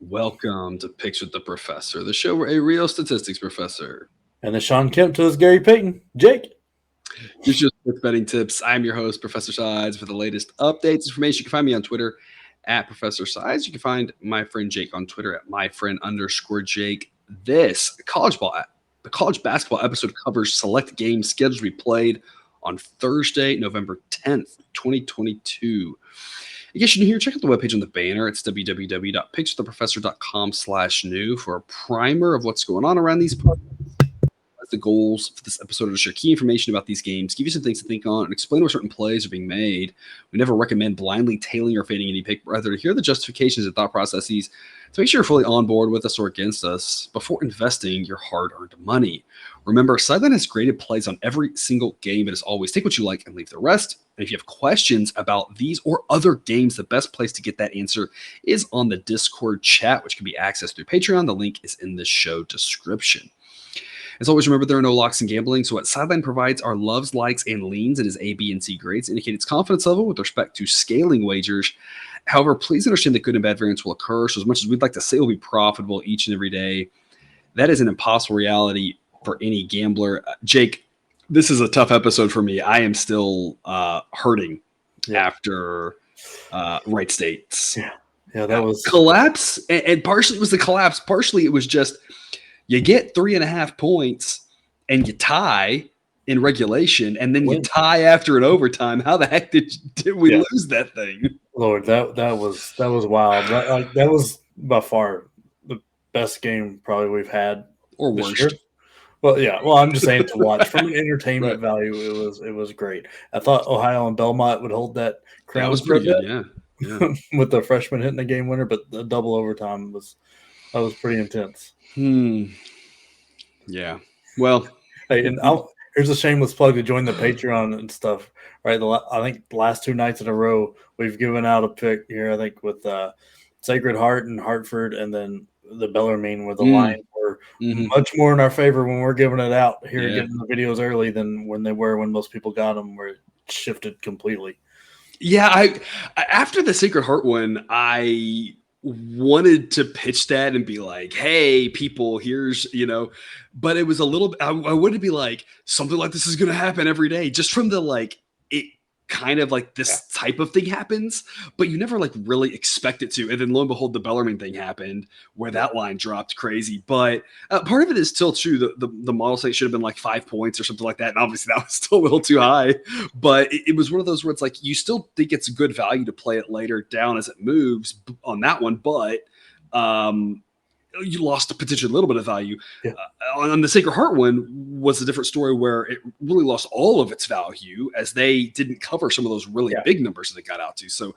Welcome to Picks with the Professor, the show where a real statistics professor And the Sean Kemp to his Gary Payton. Jake. gives you sports betting tips. I'm your host, Professor Sides. For the latest updates, information, you can find me on Twitter at Professor Sides. You can find my friend Jake on Twitter at myfriend_Jake. This the college basketball episode covers select games scheduled to be played on Thursday, November 10th, 2022. In case you're new here, check out the webpage on the banner. It's www.pickswiththeprofessor.com/new for a primer of what's going on around these parts. The goals for this episode are to share key information about these games, give you some things to think on, and explain where certain plays are being made. We never recommend blindly tailing or fading any pick, rather to hear the justifications and thought processes to make sure you're fully on board with us or against us before investing your hard-earned money. Remember, Sideline has graded plays on every single game. It is always take what you like and leave the rest. And if you have questions about these or other games, the best place to get that answer is on the Discord chat, which can be accessed through Patreon. The link is in the show description. As always, remember there are no locks in gambling, so what Sideline provides are loves, likes, and leans in his A, B, and C grades, indicate its confidence level with respect to scaling wagers. However, please understand that good and bad variance will occur, so as much as we'd like to say we'll be profitable each and every day, that is an impossible reality for any gambler. Jake, this is a tough episode for me. I am still hurting after Wright State's that was collapse, and partially it was the collapse, partially it was just you get 3.5 points and you tie in regulation, and then you tie after an overtime. How the heck did we lose that thing? Lord, that was wild. That was by far the best game probably we've had, or worst. Year. Well, yeah. Well, I'm just saying to watch from an entertainment value, it was great. I thought Ohio and Belmont would hold that crown. That was pretty good, yeah. With the freshman hitting the game winner, but the double overtime was pretty intense. Yeah. Well, hey, and here's a shameless plug to join the Patreon and stuff. Right, I think the last 2 nights in a row we've given out a pick here. I think with Sacred Heart and Hartford, and then the Bellarmine, where the line were much more in our favor when we're giving it out here, getting the videos early than when they were when most people got them, where it shifted completely. Yeah, after the Sacred Heart one, I wanted to pitch that and be like, hey, people, here's, but it was a little bit, I wanted to be like, something like this is going to happen every day, just from the, like, it kind of like this type of thing happens, but you never like really expect it to. And then lo and behold, the Bellarmine thing happened where that line dropped crazy. But part of it is still true. The model say it should have been like 5 points or something like that. And obviously that was still a little too high, but it was one of those where it's like, you still think it's good value to play it later down as it moves on that one. But, you lost potentially a little bit of value. On the Sacred Heart one was a different story where it really lost all of its value as they didn't cover some of those really big numbers that they got out to. So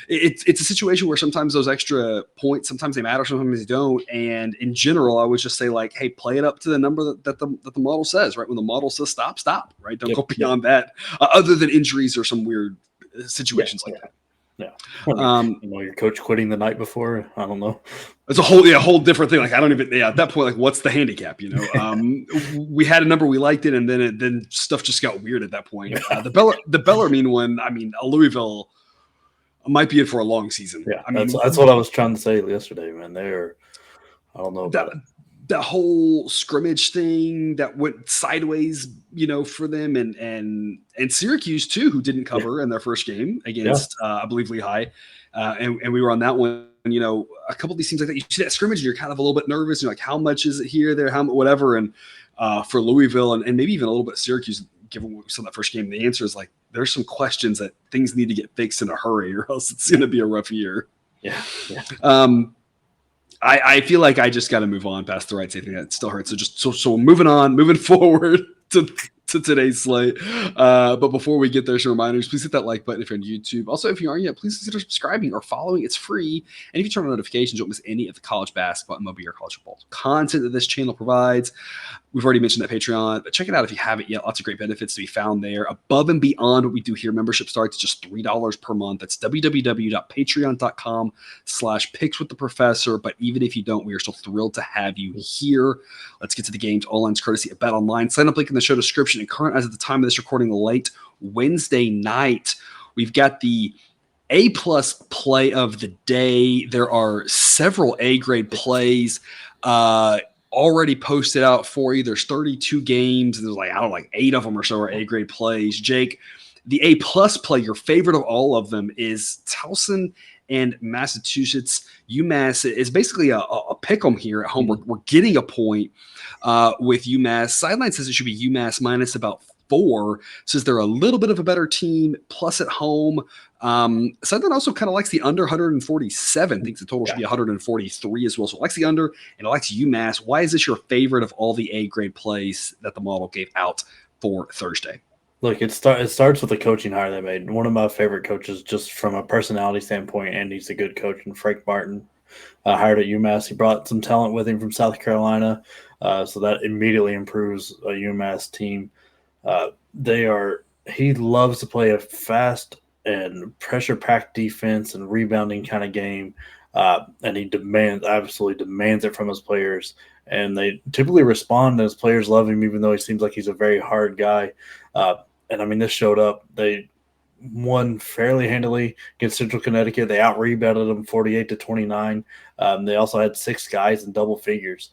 it's a situation where sometimes those extra points, sometimes they matter, sometimes they don't. And in general, I would just say like, hey, play it up to the number that the model says, right? When the model says stop, right? Don't go beyond that, other than injuries or some weird situations like that. Yeah. Your coach quitting the night before. I don't know. It's a whole different thing. Like, I don't even, at that point, like, what's the handicap? We had a number, we liked it. And then stuff just got weird at that point. The Bellarmine one, I mean, Louisville might be in for a long season. Yeah. That's what I was trying to say yesterday, man. I don't know about it. That whole scrimmage thing that went sideways, for them and Syracuse too, who didn't cover in their first game against, I believe Lehigh. And we were on that one, a couple of these teams like that, you see that scrimmage and you're kind of a little bit nervous. You're like, how much is it here, there, whatever. And for Louisville and maybe even a little bit Syracuse, given what we saw in that first game, the answer is like, there's some questions that things need to get fixed in a hurry or else it's going to be a rough year. Yeah. I feel like I just got to move on past the right side thing. That still hurts. So moving forward to today's slate. But before we get there, some reminders, please hit that like button if you're on YouTube. Also, if you aren't yet, please consider subscribing or following. It's free. And if you turn on notifications, you won't miss any of the college basketball, MLB, or college football content that this channel provides. We've already mentioned that Patreon, but check it out if you haven't yet. Lots of great benefits to be found there. Above and beyond what we do here, membership starts at just $3 per month. That's www.patreon.com/pickswiththeprofessor. But even if you don't, we are still thrilled to have you here. Let's get to the games. All lines courtesy of Bet Online. Sign up link in the show description. And current as at the time of this recording, late Wednesday night, we've got the A plus play of the day. There are several A grade plays already posted out for you. There's 32 games. There's like, I don't know, like 8 of them or so are A grade plays. Jake, the A plus play, your favorite of all of them is Towson and Massachusetts. UMass is basically a pick 'em here at home. We're getting a point with UMass. Sideline says it should be UMass minus about 4. Says they're a little bit of a better team. Plus at home. Sideline also kind of likes the under 147. Thinks the total should be 143 as well. So it likes the under and it likes UMass. Why is this your favorite of all the A grade plays that the model gave out for Thursday? Look, it starts with the coaching hire they made. One of my favorite coaches, just from a personality standpoint, and he's a good coach, and Frank Martin, hired at UMass. He brought some talent with him from South Carolina, so that immediately improves a UMass team. He loves to play a fast and pressure-packed defense and rebounding kind of game, and he absolutely demands it from his players. And they typically respond, and his players love him, even though he seems like he's a very hard guy. And I mean, this showed up. They won fairly handily against Central Connecticut. They out-rebounded them 48-29. They also had 6 guys in double figures,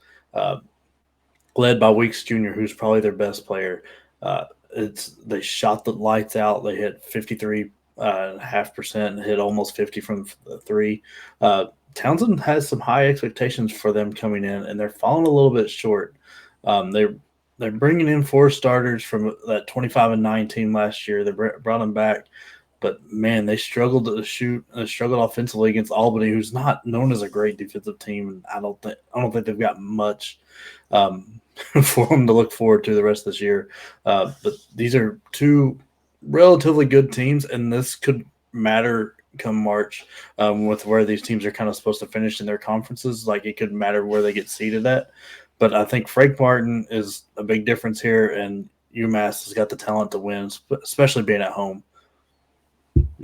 led by Weeks Jr., who's probably their best player. They shot the lights out. They hit 53.5% and hit almost 50 from the 3. Towson has some high expectations for them coming in, and they're falling a little bit short. They're bringing in 4 starters from that 25-9 team last year. They brought them back, but man, they struggled to shoot. They struggled offensively against Albany, who's not known as a great defensive team. And I don't think they've got much for them to look forward to the rest of this year. But these are 2 relatively good teams, and this could matter come March with where these teams are kind of supposed to finish in their conferences. Like, it could matter where they get seated at. But I think Frank Martin is a big difference here, and UMass has got the talent to win, especially being at home.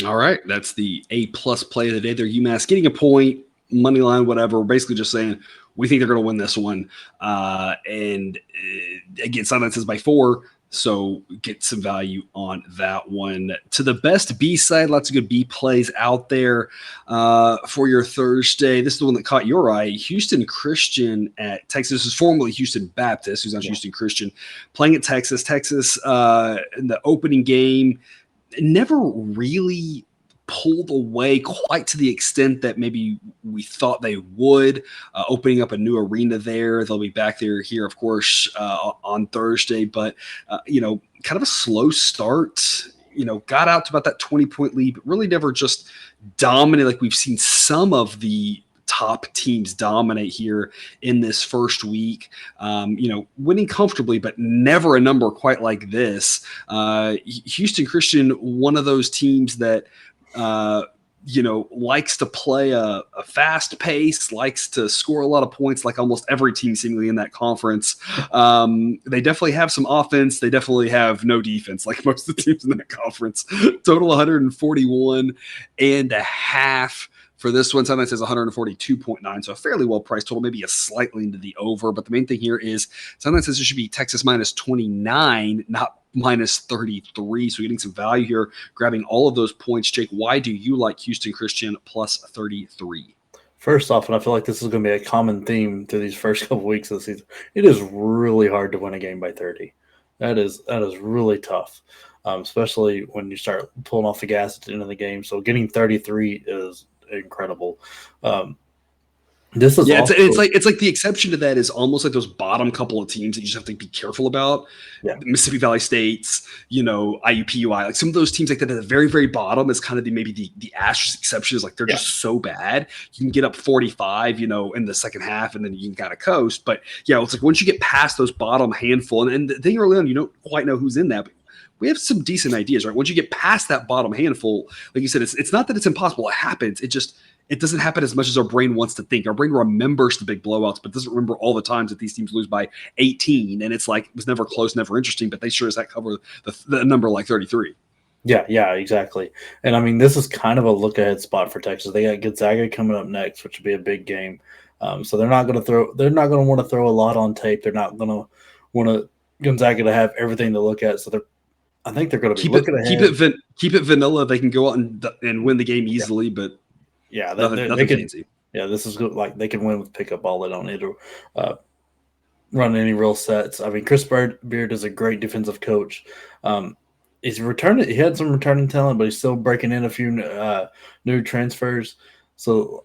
All right, that's the A plus play of the day. They're UMass getting a point, money line, whatever. We're basically just saying we think they're going to win this one. And again, Sideline says by 4. So get some value on that one. To the best B side, lots of good B plays out there for your Thursday. This is the one that caught your eye. Houston Christian at Texas. This is formerly Houston Baptist, who's now Houston Christian, playing at Texas. Texas in the opening game never really pulled away quite to the extent that maybe we thought they would, opening up a new arena there. They'll be back there here, of course, on Thursday, but, kind of a slow start, got out to about that 20-point lead, but really never just dominate like we've seen some of the top teams dominate here in this first week, winning comfortably, but never a number quite like this. Houston Christian, one of those teams that, likes to play a fast pace, likes to score a lot of points like almost every team seemingly in that conference. They definitely have some offense. They definitely have no defense like most of the teams in that conference. Total 141.5 for this one. Sideline says 142.9, so a fairly well-priced total, maybe a slightly into the over. But the main thing here is Sideline says it should be Texas minus 29, not minus 33. So getting some value here, grabbing all of those points. Jake, why do you like Houston Christian plus 33? First off, and I feel like this is going to be a common theme through these first couple weeks of the season, it is really hard to win a game by 30. That is really tough, especially when you start pulling off the gas at the end of the game. So getting 33 is incredible. This is it's like the exception to that is almost like those bottom couple of teams that you just have to be careful about. Yeah. Mississippi Valley States, IUPUI, like some of those teams like that at the very, very bottom is kind of the asterisk exception is like they're just so bad. You can get up 45, in the second half, and then you can kind of coast. But yeah, it's like once you get past those bottom handful, and the thing early on, you don't quite know who's in that, but we have some decent ideas, right? Once you get past that bottom handful, like you said, it's not that it's impossible. It happens. It doesn't happen as much as our brain wants to think. Our brain remembers the big blowouts, but doesn't remember all the times that these teams lose by 18. And it's like, it was never close, never interesting, but they sure as heck cover the number like 33. Yeah, exactly. And I mean, this is kind of a look ahead spot for Texas. They got Gonzaga coming up next, which would be a big game. So they're not going to want to throw a lot on tape. They're not going to want Gonzaga to have everything to look at. So they're I think they're going to be looking ahead. Keep it vanilla. They can go out and win the game easily, but Yeah, nothing fancy. Yeah, this is good. Like they can win with pickup ball. They don't need to run any real sets. I mean, Chris Beard is a great defensive coach. He's returning. He had some returning talent, but he's still breaking in a few new transfers. So,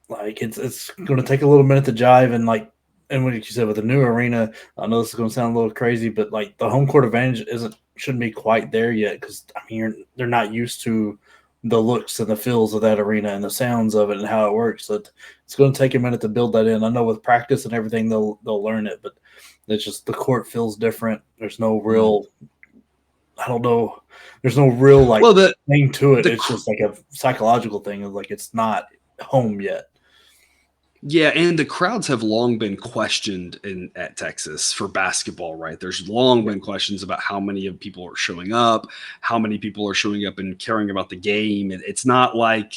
like, it's going to take a little minute to jive. And what you said with the new arena, I know this is going to sound a little crazy, but like the home court advantage shouldn't be quite there yet because I mean they're not used to the looks and the feels of that arena and the sounds of it and how it works. So it's going to take a minute to build that in. I know with practice and everything they'll learn it, but it's just the court feels different. There's no real, I don't know. There's no real thing to it. It's just like a psychological thing of like it's not home yet. Yeah, and the crowds have long been questioned at Texas for basketball, right? There's long been questions about how many of people are showing up, how many people are showing up and caring about the game. And it's not like,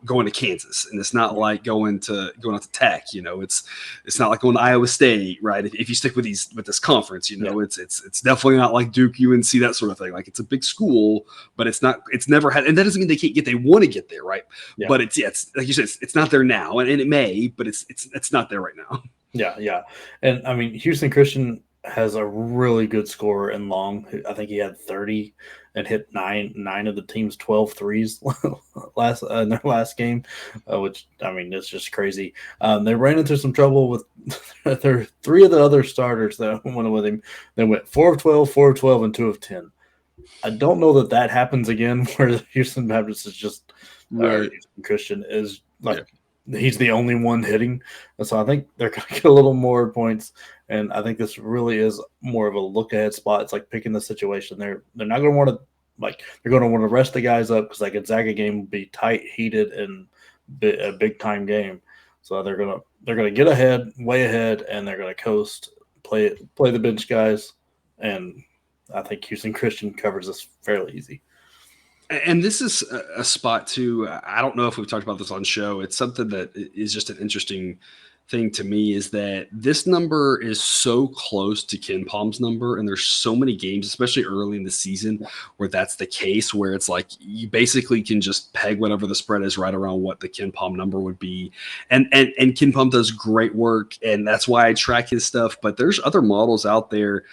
going to Kansas, and it's not like going out to Tech. It's not like going to Iowa State, right? If you stick with this conference, it's definitely not like Duke, UNC, that sort of thing. Like it's a big school, but it's never had, and that doesn't mean they want to get there, right? Yeah. But it's like you said, it's not there now, and it may, but it's not there right now. Yeah, and I mean Houston Christian has a really good scorer in Long. I think he had 30 and hit nine of the team's 12 threes in their last game, which, I mean, it's just crazy. They ran into some trouble with their three of the other starters that went with him. They went 4 of 12, 4 of 12, and 2 of 10. I don't know that happens again where Houston Baptist is just Houston Christian is like he's the only one hitting. And so I think they're going to get a little more points. And I think this really is more of a look ahead spot. It's like picking the situation. They're not going to want to they're going to want to rest the guys up because that Gonzaga game will be tight, heated, and a big time game. So they're gonna get ahead, way ahead, and they're going to coast, play the bench guys, and I think Houston Christian covers this fairly easy. And this is a spot too. I don't know if we've talked about this on show. It's something that is just an interesting thing to me is that this number is so close to KenPom's number, and there's so many games, especially early in the season, where that's the case, where it's like you basically can just peg whatever the spread is right around what the KenPom number would be. And KenPom does great work, and that's why I track his stuff. But there's other models out there,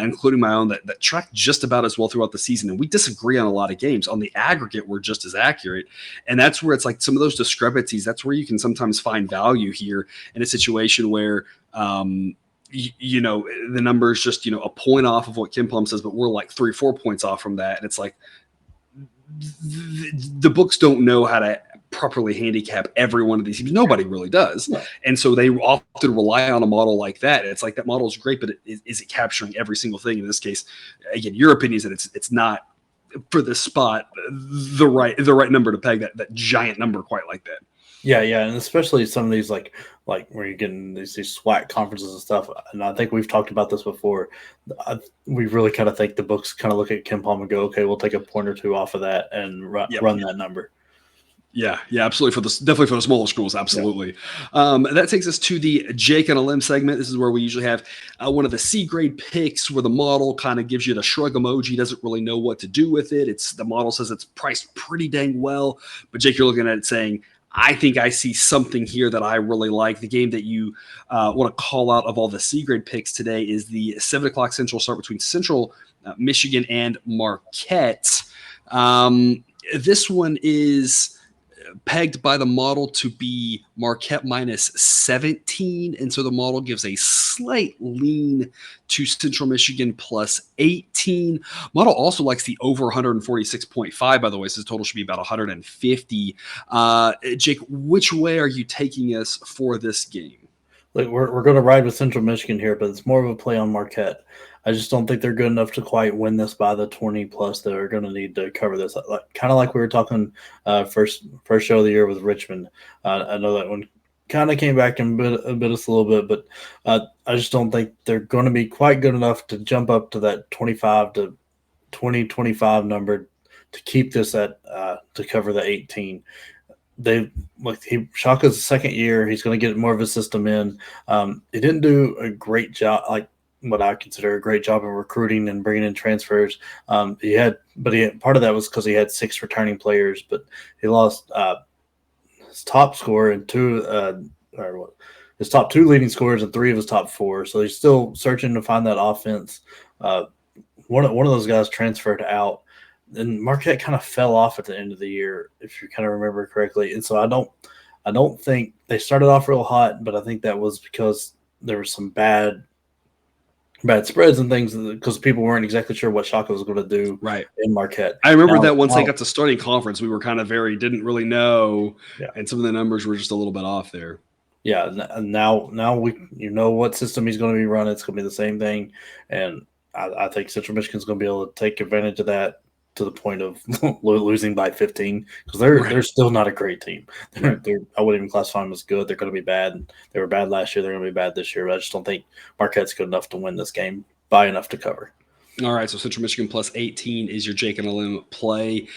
including my own, that track just about as well throughout the season, and we disagree on a lot of games. On the aggregate, we're just as accurate, and that's where it's like some of those discrepancies. That's where you can sometimes find value here in a situation where the number is just a point off of what KenPom says, but we're like 3-4 points off from that, and it's like the books don't know how to properly handicap every one of these teams. Nobody really does. No. And so they often rely on a model like that. It's like that model is great, but is it capturing every single thing? In this case, again, your opinion is that it's not for this spot the right number to peg that giant number quite like that. Yeah, and especially some of these like where you're getting these SWAC conferences and stuff. And I think we've talked about this before. We really kind of think the books kind of look at KenPom and go, okay, we'll take a point or two off of that and run that number. Yeah, absolutely. Definitely for the smaller schools, absolutely. Yeah. That takes us to the Jake on a Limb segment. This is where we usually have one of the C grade picks, where the model kind of gives you the shrug emoji, doesn't really know what to do with it. The model says it's priced pretty dang well, but Jake, you're looking at it saying, I think I see something here that I really like. The game that you want to call out of all the C grade picks today is the 7:00 Central start between Central Michigan and Marquette. This one is pegged by the model to be Marquette minus 17, and so the model gives a slight lean to Central Michigan plus 18. Model also likes the over 146.5, by the way, so the total should be about 150. Jake, which way are you taking us for this game? Look, we're going to ride with Central Michigan here, but it's more of a play on Marquette. I just don't think they're good enough to quite win this by the 20 plus. They're going to need to cover this, kind of like we were talking first show of the year with Richmond. I know that one kind of came back and bit us a little bit, but I just don't think they're going to be quite good enough to jump up to that 25 to 20-25 number to keep this at to cover the 18. Shaka's second year. He's going to get more of a system in. He didn't do a great job. Like what I consider a great job of recruiting and bringing in transfers. Part of that was because he had 6 returning players, but he lost his top scorer and his top 2 leading scorers and 3 of his top 4. So he's still searching to find that offense. One of those guys transferred out, and Marquette kind of fell off at the end of the year, if you kind of remember correctly. And so I don't think they started off real hot, but I think that was because there were some bad spreads and things because people weren't exactly sure what Shaka was going to do Right. in Marquette. I remember that once they got to starting conference, we were kind of didn't really know, Yeah. and some of the numbers were just a little bit off there. Yeah, now you know what system he's going to be running. It's going to be the same thing, and I think Central Michigan's going to be able to take advantage of that to the point of losing by 15 because they're still not a great team. I wouldn't even classify them as good. They're going to be bad. They were bad last year. They're going to be bad this year. But I just don't think Marquette's good enough to win this game by enough to cover. All right, so Central Michigan plus 18 is your Jake and a Limb play.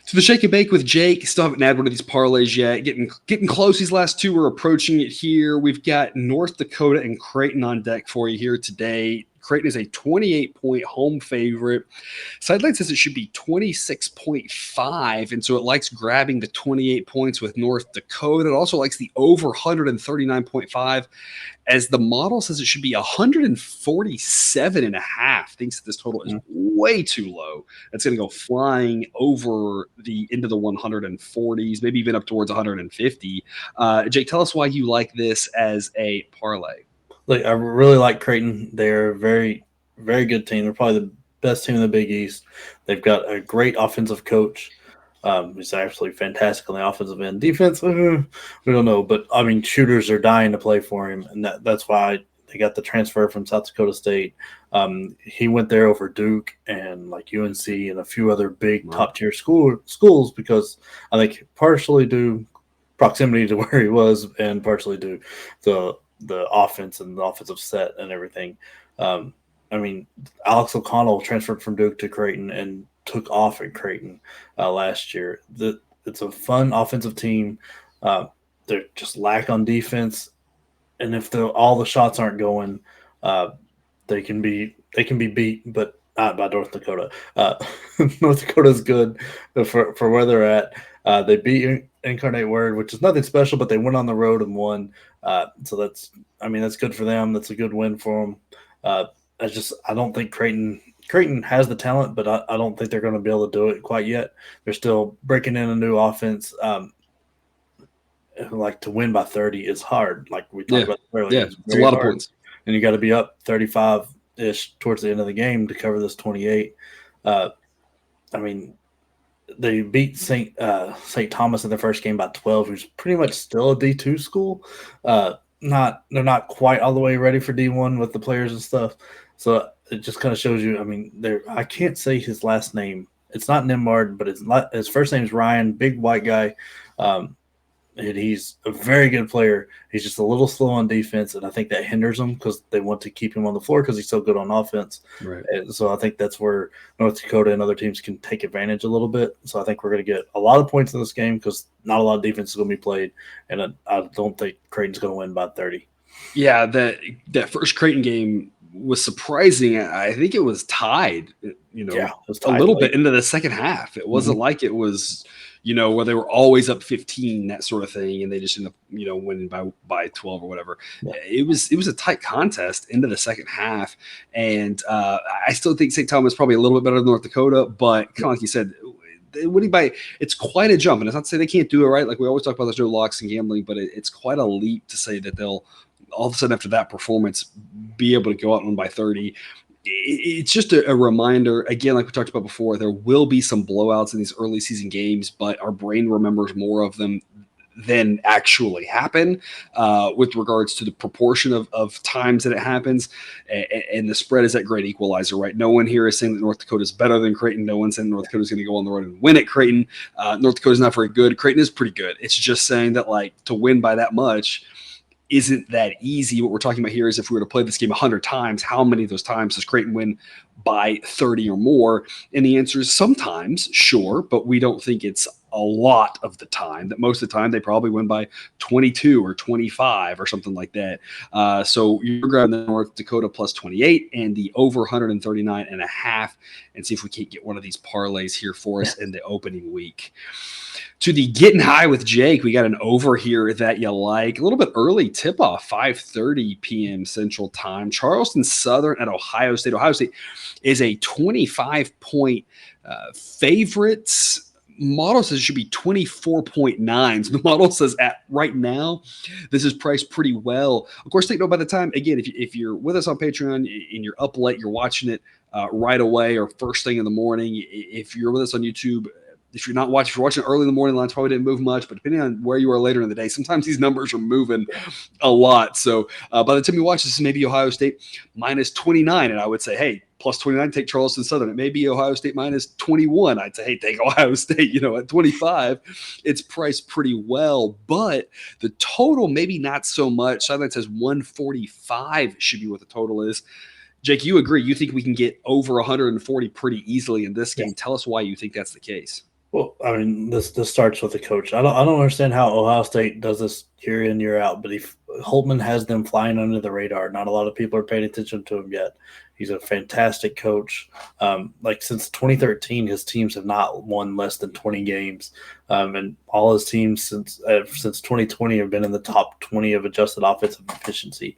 So the Shake and Bake with Jake, still haven't had one of these parlays yet. Getting close. These last 2, we're approaching it here. We've got North Dakota and Creighton on deck for you here today. Creighton is a 28-point home favorite. Sideline says it should be 26.5, and so it likes grabbing the 28 points with North Dakota. It also likes the over 139.5, as the model says it should be 147.5. Thinks that this total is way too low. That's going to go flying over into the 140s, maybe even up towards 150. Jake, tell us why you like this as a parlay. Look, I really like Creighton. They're a very, very good team. They're probably the best team in the Big East. They've got a great offensive coach. He's actually fantastic on the offensive end. Defense, we don't know. But, I mean, shooters are dying to play for him, and that's why they got the transfer from South Dakota State. He went there over Duke and, like, UNC and a few other big top-tier schools because I think partially due proximity to where he was and partially due to the offense and the offensive set and everything. I mean, Alex O'Connell transferred from Duke to Creighton and took off at Creighton last year. It's a fun offensive team. They're just lack on defense, and if all the shots aren't going, they can be beat, but not by North Dakota. North Dakota is good for where they're at. They beat Incarnate Word, which is nothing special, but they went on the road and won. So that's good for them. That's a good win for them. I don't think Creighton has the talent, but I don't think they're going to be able to do it quite yet. They're still breaking in a new offense. Like to win by 30 is hard. Like we talked about earlier. Yeah, it's a lot of points. And you got to be up 35-ish towards the end of the game to cover this 28. I mean, they beat St. Thomas in the first game by 12, who's pretty much still a D2 school. They're not quite all the way ready for D1 with the players and stuff. So it just kind of shows you. I mean, I can't say his last name. It's not Nimard, but his first name is Ryan, big white guy. And he's a very good player. He's just a little slow on defense, and I think that hinders him because they want to keep him on the floor because he's so good on offense. Right. And so I think that's where North Dakota and other teams can take advantage a little bit. So I think we're going to get a lot of points in this game because not a lot of defense is going to be played, and I don't think Creighton's going to win by 30. Yeah, that first Creighton game was surprising. I think it was tied, a little bit into the second half. It wasn't like it was – where they were always up 15, that sort of thing, and they just ended up, winning by 12 or whatever. Yeah. It was a tight contest into the second half, and I still think St. Thomas is probably a little bit better than North Dakota, but kind of like you said, winning by it's quite a jump, and it's not to say they can't do it right. Like we always talk about, there's no locks in gambling, but it's quite a leap to say that they'll all of a sudden after that performance be able to go out and win by 30. It's just a reminder, again, like we talked about before, there will be some blowouts in these early season games, but our brain remembers more of them than actually happen with regards to the proportion of times that it happens. And the spread is that great equalizer, right? No one here is saying that North Dakota is better than Creighton. No one's saying North Dakota is going to go on the road and win at Creighton. North Dakota is not very good. Creighton is pretty good. It's just saying that, like, to win by that much isn't that easy. What we're talking about here is if we were to play this game 100 times, how many of those times does Creighton win by 30 or more? And the answer is sometimes, sure, but we don't think it's a lot of the time, that most of the time they probably win by 22 or 25 or something like that. So you're grabbing the North Dakota plus 28 and the over 139.5, and see if we can't get one of these parlays here for us in the opening week. To the Getting High with Jake, we got an over here that you like. A little bit early tip-off, 5:30 p.m. Central Time. Charleston Southern at Ohio State. Ohio State is a 25-point favorites. Model says it should be 24.9. So the model says at right now, this is priced pretty well. Of course, take note by the time, again, if you're with us on Patreon and you're up late, you're watching it right away or first thing in the morning. If you're with us on YouTube, if you're watching early in the morning, lines probably didn't move much, but depending on where you are later in the day, sometimes these numbers are moving a lot. So by the time you watch this, maybe Ohio State minus 29, and I would say, hey, plus 29, take Charleston Southern. It may be Ohio State minus 21. I'd say, hey, take Ohio State. At 25, it's priced pretty well, but the total maybe not so much. Sideline says 145 should be what the total is. Jake, you agree? You think we can get over 140 pretty easily in this game? Tell us why you think that's the case. Well, I mean, this starts with the coach. I don't understand how Ohio State does this year in, year out, but Holtman has them flying under the radar. Not a lot of people are paying attention to him yet. He's a fantastic coach. Since 2013, his teams have not won less than 20 games, and all his teams since 2020 have been in the top 20 of adjusted offensive efficiency.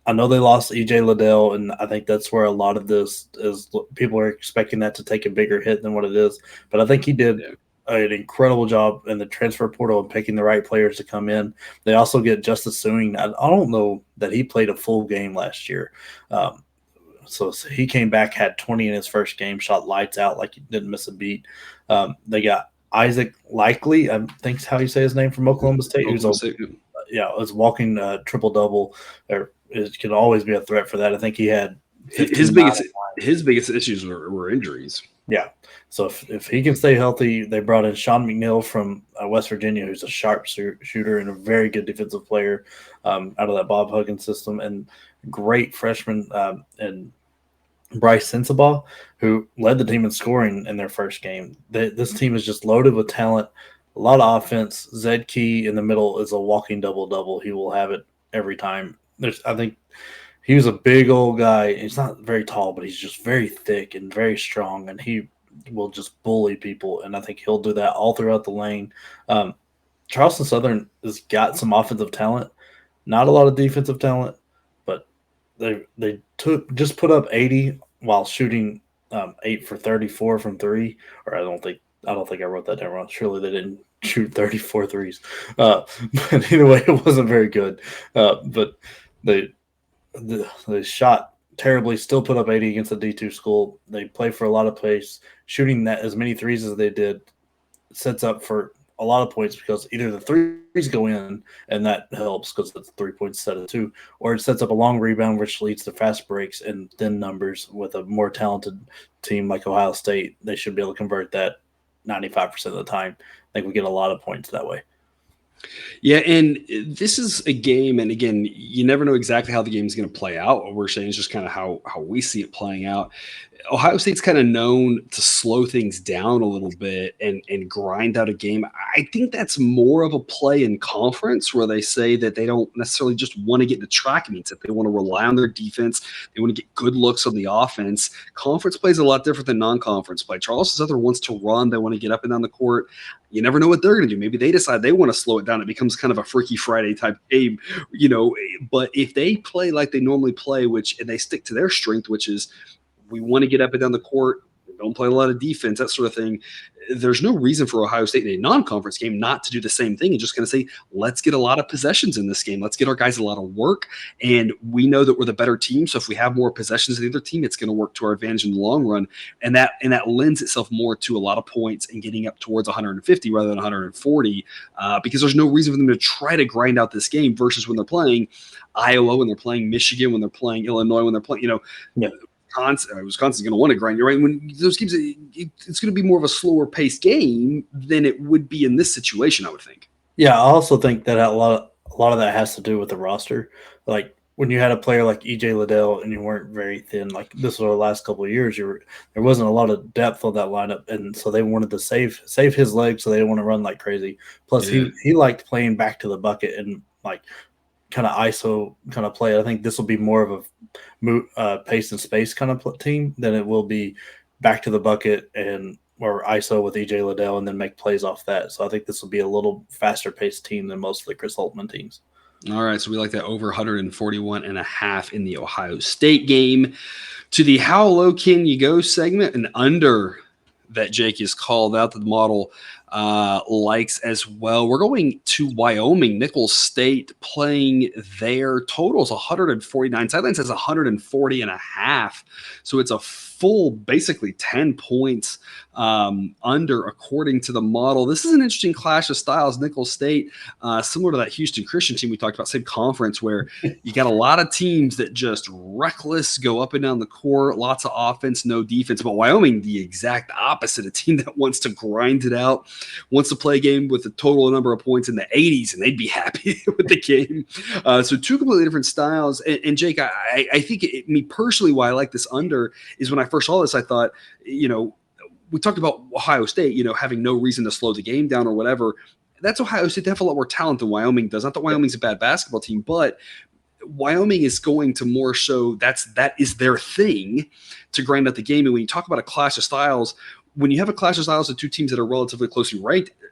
I know they lost E.J. Liddell, and I think that's where a lot of this is. People are expecting that to take a bigger hit than what it is. But I think he did an incredible job in the transfer portal and picking the right players to come in. They also get Justice Suing. I don't know that he played a full game last year. So he came back, had 20 in his first game, shot lights out like he didn't miss a beat. They got Isaac Likely, I think is how you say his name, from Oklahoma State. Who's was walking triple-double. It can always be a threat for that. I think he had his biggest issues were injuries. Yeah. So if he can stay healthy, they brought in Sean McNeil from West Virginia, who's a sharp shooter and a very good defensive player out of that Bob Huggins system, and great freshman and Bryce Sensabaugh, who led the team in scoring in their first game. This team is just loaded with talent, a lot of offense. Zed Key in the middle is a walking double-double. He will have it every time. I think he was a big old guy. He's not very tall, but he's just very thick and very strong, and he will just bully people, and I think he'll do that all throughout the lane. Charleston Southern has got some offensive talent, not a lot of defensive talent, but they just put up 80 while shooting 8 for 34 from three. Or I don't think I wrote that down wrong. Surely they didn't shoot 34 threes. But either way, it wasn't very good. But they shot terribly, still put up 80 against a D2 school. They play for a lot of plays. Shooting that as many threes as they did sets up for a lot of points, because either the threes go in, and that helps because it's 3 points instead of 2, or it sets up a long rebound, which leads to fast breaks and thin numbers. With a more talented team like Ohio State, they should be able to convert that 95% of the time. I think we get a lot of points that way. Yeah, and this is a game, and again, you never know exactly how the game is going to play out. What we're saying is just kind of how we see it playing out. Ohio State's kind of known to slow things down a little bit and grind out a game. I think that's more of a play in conference, where they say that they don't necessarily just want to get into track meets, that they want to rely on their defense. They want to get good looks on the offense. Conference play is a lot different than non-conference play. Charleston Southern wants to run. They want to get up and down the court. You never know what they're going to do. Maybe they decide they want to slow it down. It becomes kind of a Freaky Friday type game, But if they play like they normally play, and they stick to their strength, which is we want to get up and down the court, don't play a lot of defense, that sort of thing, there's no reason for Ohio State in a non-conference game not to do the same thing and just kind of say, let's get a lot of possessions in this game. Let's get our guys a lot of work. And we know that we're the better team. So if we have more possessions than the other team, it's going to work to our advantage in the long run. And that lends itself more to a lot of points and getting up towards 150 rather than 140, because there's no reason for them to try to grind out this game versus when they're playing Iowa, when they're playing Michigan, when they're playing Illinois, when they're playing, Wisconsin's going to want to grind. You're right. When those games, it's going to be more of a slower paced game than it would be in this situation, I would think. Yeah, I also think that a lot of that has to do with the roster. Like when you had a player like EJ Liddell and you weren't very thin, like this was the last couple of years, there wasn't a lot of depth on that lineup, and so they wanted to save his legs, so they didn't want to run like crazy. Plus, Yeah. he liked playing back to the bucket and like kind of ISO kind of play. I think this will be more of a pace and space kind of team than it will be back to the bucket and or ISO with EJ Liddell and then make plays off that. So I think this will be a little faster paced team than most of the Chris Holtman teams. All right, so we like that over 141 and a half in the Ohio State game. To the how low can you go segment, and under that Jake has called out that the model likes as well. We're going to Wyoming, Nicholls State playing their totals 149. Sideline says 140 and a half. So it's a full, basically 10 points under according to the model. This is an interesting clash of styles. Nicholls State, similar to that Houston Christian team we talked about, same conference, where you got a lot of teams that just reckless, go up and down the court, lots of offense, no defense. But Wyoming, the exact opposite, a team that wants to grind it out, wants to play a game with a total number of points in the 80s, and they'd be happy with the game. So two completely different styles. And Jake, I think me personally, why I like this under is when I first saw this, I thought, we talked about Ohio State, having no reason to slow the game down or whatever. That's Ohio State. They have a lot more talent than Wyoming does. Not that Wyoming's a bad basketball team, but Wyoming is going to more so that is their thing to grind out the game. And when you talk about a clash of styles, when you have a clash of styles of two teams that are relatively closely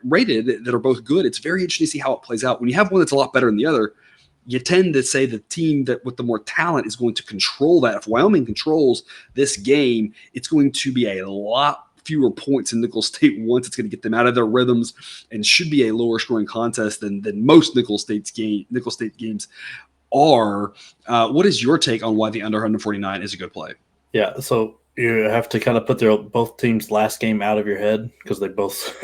rated, that are both good, it's very interesting to see how it plays out. When you have one that's a lot better than the other, you tend to say the team that with the more talent is going to control that. If Wyoming controls this game, it's going to be a lot fewer points in Nicholls State once. It's going to get them out of their rhythms and should be a lower scoring contest than most Nicholls State games are. What is your take on why the under 149 is a good play? Yeah, so you have to kind of put both teams' last game out of your head because they both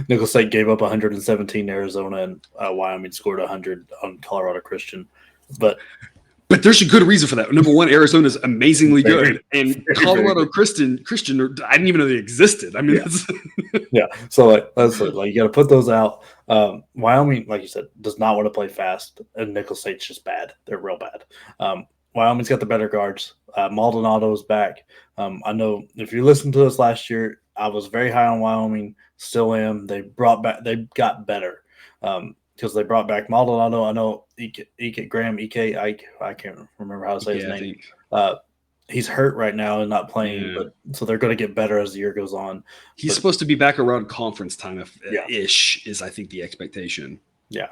Nicholls State gave up 117 to Arizona and Wyoming scored 100 on Colorado Christian. But there's a good reason for that. Number one, Arizona is amazingly good, and Colorado Christian, I didn't even know they existed. I mean, yeah. So that's you got to put those out. Wyoming, like you said, does not want to play fast, and Nicholls State's just bad. They're real bad. Wyoming's got the better guards. Maldonado's back. I know if you listened to us last year, I was very high on Wyoming. Still am. They got better. Because they brought back Maldonado. I know Graham Ike. I can't remember how to say his name. He's hurt right now and not playing, but so they're going to get better as the year goes on. He's supposed to be back around conference time ish is I think the expectation. Yeah,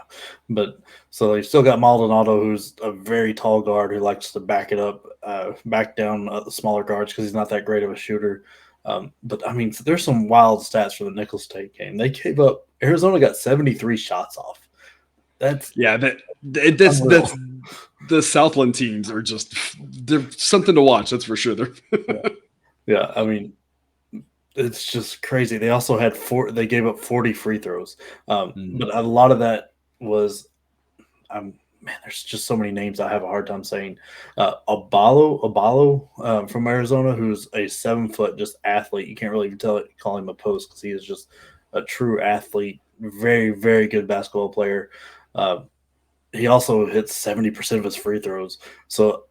but so they still got Maldonado, who's a very tall guard who likes to back it up, back down the smaller guards because he's not that great of a shooter. But I mean, there's some wild stats for the Nicholls State game. They gave up. Arizona got 73 shots off. That's the Southland teams are just they're something to watch. That's for sure. Yeah. I mean, it's just crazy. They also had they gave up 40 free throws, but a lot of that was, there's just so many names I have a hard time saying. Abalo from Arizona, who's a 7-foot just athlete. You can't really even call him a post because he is just a true athlete. Very, very good basketball player. He also hits 70% of his free throws. So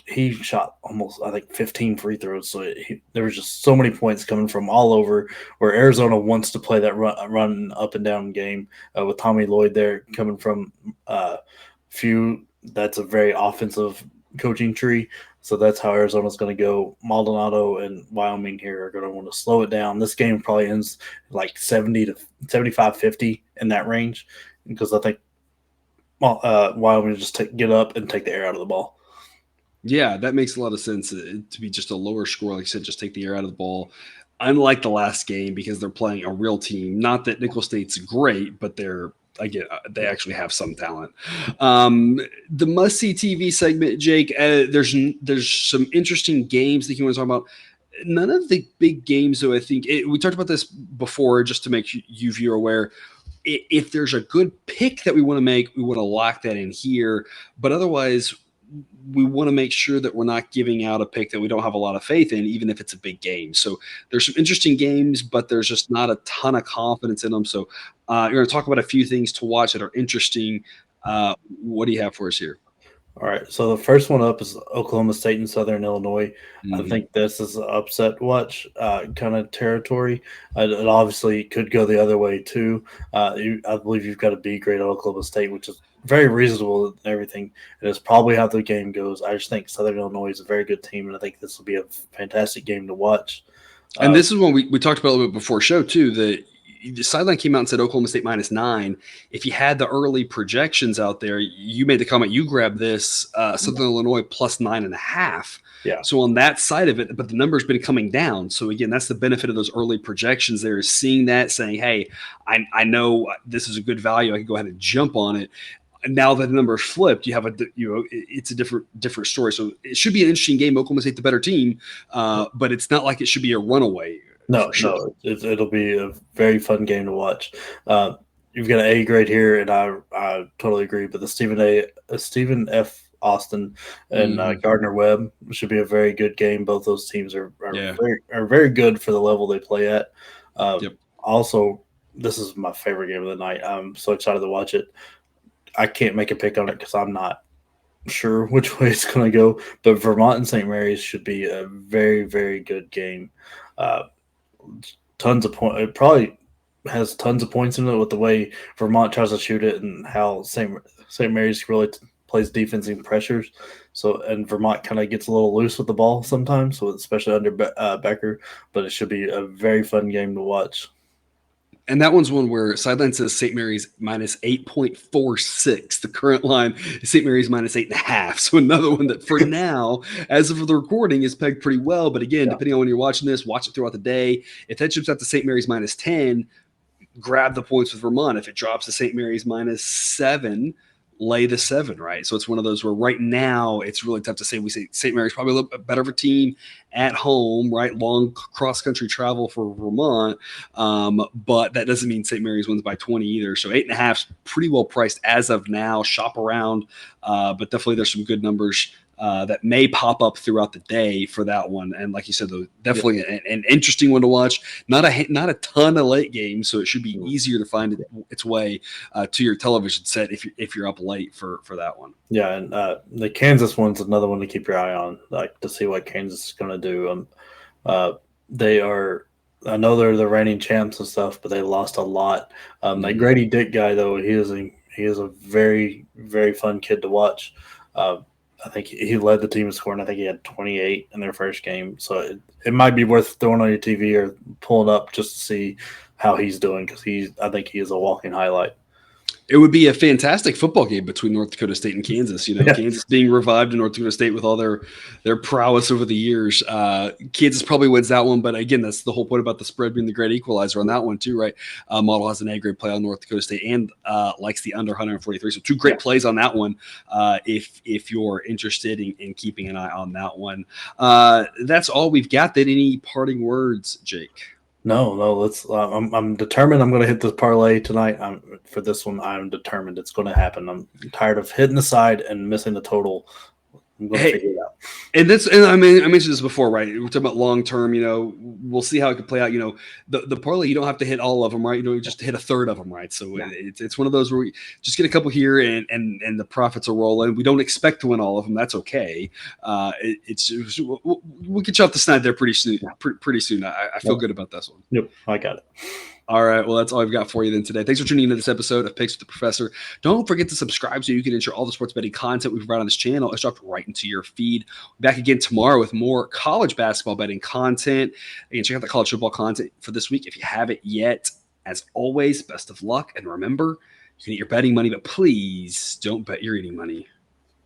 he shot almost, I think, 15 free throws. So there was just so many points coming from all over where Arizona wants to play that run up and down game with Tommy Lloyd there coming from few. That's a very offensive coaching tree. So that's how Arizona's going to go. Maldonado and Wyoming here are going to want to slow it down. This game probably ends like 70 to 75, 50 in that range because I think Wyoming just get up and take the air out of the ball. Yeah, that makes a lot of sense to be just a lower score. Like you said, just take the air out of the ball. Unlike the last game because they're playing a real team. Not that Nicholls State's great, but they actually have some talent. The must-see TV segment, Jake, there's some interesting games that you want to talk about. None of the big games, though, I think we talked about this before just to make you viewer aware. If there's a good pick that we want to make, we want to lock that in here. But otherwise, we want to make sure that we're not giving out a pick that we don't have a lot of faith in, even if it's a big game. So there's some interesting games, but there's just not a ton of confidence in them. So you're going to talk about a few things to watch that are interesting. What do you have for us here? All right, so the first one up is Oklahoma State and Southern Illinois. I Mhm. think this is an upset watch kind of territory. It obviously could go the other way too. I believe you've got a B grade at Oklahoma State, which is very reasonable and everything. It is probably how the game goes. I just think Southern Illinois is a very good team, and I think this will be a fantastic game to watch. And Uh, this is one we talked about a little bit before show too. The sideline came out and said Oklahoma State -9. If you had the early projections out there, you made the comment. You grabbed this Southern Illinois +9.5. yeah, So on that side of it, but the number's been coming down. So again, that's the benefit of those early projections. There is seeing that, saying, "Hey, I know this is a good value. I can go ahead and jump on it." Now that the number is flipped, you have it's a different story. So it should be an interesting game. Oklahoma State the better team, but it's not like it should be a runaway no, for sure. no, it'll be a very fun game to watch. You've got an A grade here, and I totally agree. But the Stephen F. Austin and Mhm. Gardner Webb should be a very good game. Both those teams Yeah. are very good for the level they play at. Yep. Also, this is my favorite game of the night. I'm so excited to watch it. I can't make a pick on it because I'm not sure which way it's going to go. But Vermont and St. Mary's should be a very, very good game. Uh, Tons of points. It probably has tons of points in it with the way Vermont tries to shoot it and how St. Mary's really plays defense and pressures. So and Vermont kind of gets a little loose with the ball sometimes, so especially under Becker. But it should be a very fun game to watch. And that one's one where sideline says St. Mary's -8.46. The current line is St. Mary's -8.5. So another one that for now, as of the recording, is pegged pretty well. But again, Yeah, depending on when you're watching this, watch it throughout the day. If that jumps out to St. Mary's -10, grab the points with Vermont. If it drops to St. Mary's -7, lay the 7, right? So it's one of those where right now it's really tough to say. We say St. Mary's probably a little bit better of a team at home, right? Long cross country travel for Vermont, but that doesn't mean St. Mary's wins by 20 either. So 8.5 is pretty well priced as of now. Shop around, but definitely there's some good numbers that may pop up throughout the day for that one. And like you said, though, yeah. definitely an interesting one to watch. Not a ton of late games, so it should be easier to find its way to your television set if you're up late for that one. Yeah, and the Kansas one's another one to keep your eye on, like to see what Kansas is going to do. They are, I know they're the reigning champs and stuff, but they lost a lot. That Mhm. Grady Dick guy, though, he is a very very fun kid to watch. Uh, I think he led the team in scoring. I think he had 28 in their first game, so it might be worth throwing on your TV or pulling up just to see how he's doing because I think he is a walking highlight. It would be a fantastic football game between North Dakota State and Kansas. Yeah, Kansas being revived in North Dakota State with all their prowess over the years. Kansas probably wins that one, but again, that's the whole point about the spread being the great equalizer on that one too, right? Model has an A grade play on North Dakota State and likes the under 143. So two great plays on that one. If you're interested in keeping an eye on that one, that's all we've got. Then any parting words, Jake? No, no. Let's. I'm determined. I'm going to hit the parlay tonight. For this one. I'm determined it's going to happen. I'm tired of hitting the side and missing the total. I'm going to Hey, figure it out. and I mean I mentioned this before, right? We're talking about long term. We'll see how it could play out. The parlay, you don't have to hit all of them, right? You just hit a third of them, right? So Yeah, it's one of those where we just get a couple here and the profits will roll in. We don't expect to win all of them. That's okay. We'll get you off the snide there pretty soon. yeah. Pretty soon. I feel Yep. good about this one. Yep. I got it. All right. Well, that's all I've got for you then today. Thanks for tuning into this episode of Picks with the Professor. Don't forget to subscribe so you can ensure all the sports betting content we provide on this channel is dropped right into your feed. We'll be back again tomorrow with more college basketball betting content. Again, check out the college football content for this week if you haven't yet. As always, best of luck. And remember, you can eat your betting money, but please don't bet your eating money.